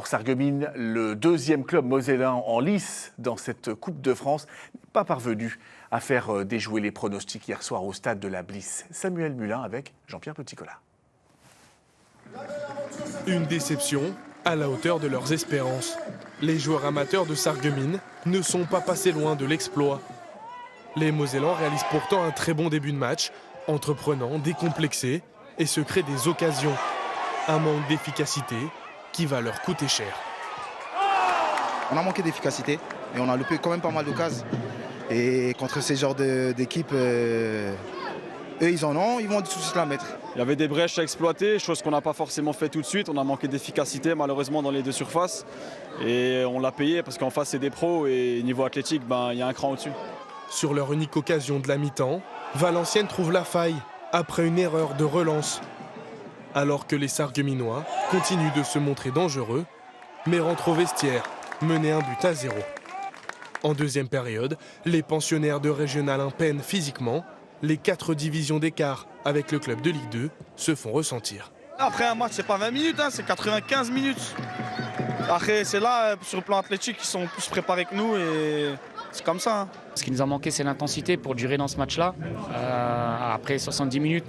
Pour Sarreguemines, le deuxième club mosellan en lice dans cette Coupe de France n'est pas parvenu à faire déjouer les pronostics hier soir au stade de la Bliss. Samuel Mulin avec Jean-Pierre Petit-Collat. Une déception à la hauteur de leurs espérances. Les joueurs amateurs de Sarreguemines ne sont pas passés loin de l'exploit. Les Mosellans réalisent pourtant un très bon début de match, entreprenant, décomplexé et se créent des occasions. Un manque d'efficacité qui va leur coûter cher. On a manqué d'efficacité et on a loupé quand même pas mal d'occasions. Et contre ces genres d'équipes, eux ils en ont, ils vont tout de suite la mettre. Il y avait des brèches à exploiter, chose qu'on n'a pas forcément fait tout de suite. On a manqué d'efficacité malheureusement dans les deux surfaces. Et on l'a payé parce qu'en face c'est des pros et niveau athlétique, il y a un cran au-dessus. Sur leur unique occasion de la mi-temps, Valenciennes trouve la faille après une erreur de relance. Alors que les Sarregueminois continuent de se montrer dangereux, mais rentrent au vestiaire, menés 1-0. En deuxième période, les pensionnaires de Régional 1 peinent physiquement. Les 4 divisions d'écart avec le club de Ligue 2 se font ressentir. Après un match, c'est pas 20 minutes, c'est 95 minutes. Après, c'est là, sur le plan athlétique, ils sont plus préparés que nous et c'est comme ça. Ce qui nous a manqué, c'est l'intensité pour durer dans ce match-là. Après 70 minutes,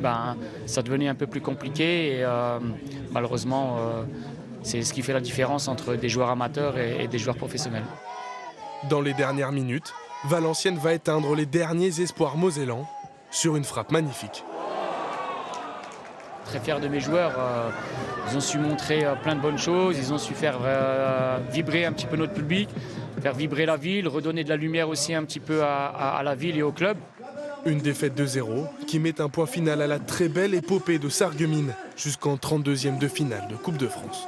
ça devenait un peu plus compliqué et malheureusement, c'est ce qui fait la différence entre des joueurs amateurs et des joueurs professionnels. Dans les dernières minutes, Valenciennes va éteindre les derniers espoirs mosellans sur une frappe magnifique. Très fier de mes joueurs, ils ont su montrer plein de bonnes choses, ils ont su faire vibrer un petit peu notre public, faire vibrer la ville, redonner de la lumière aussi un petit peu à la ville et au club. Une défaite 2-0 qui met un point final à la très belle épopée de Sarreguemines jusqu'en 32e de finale de Coupe de France.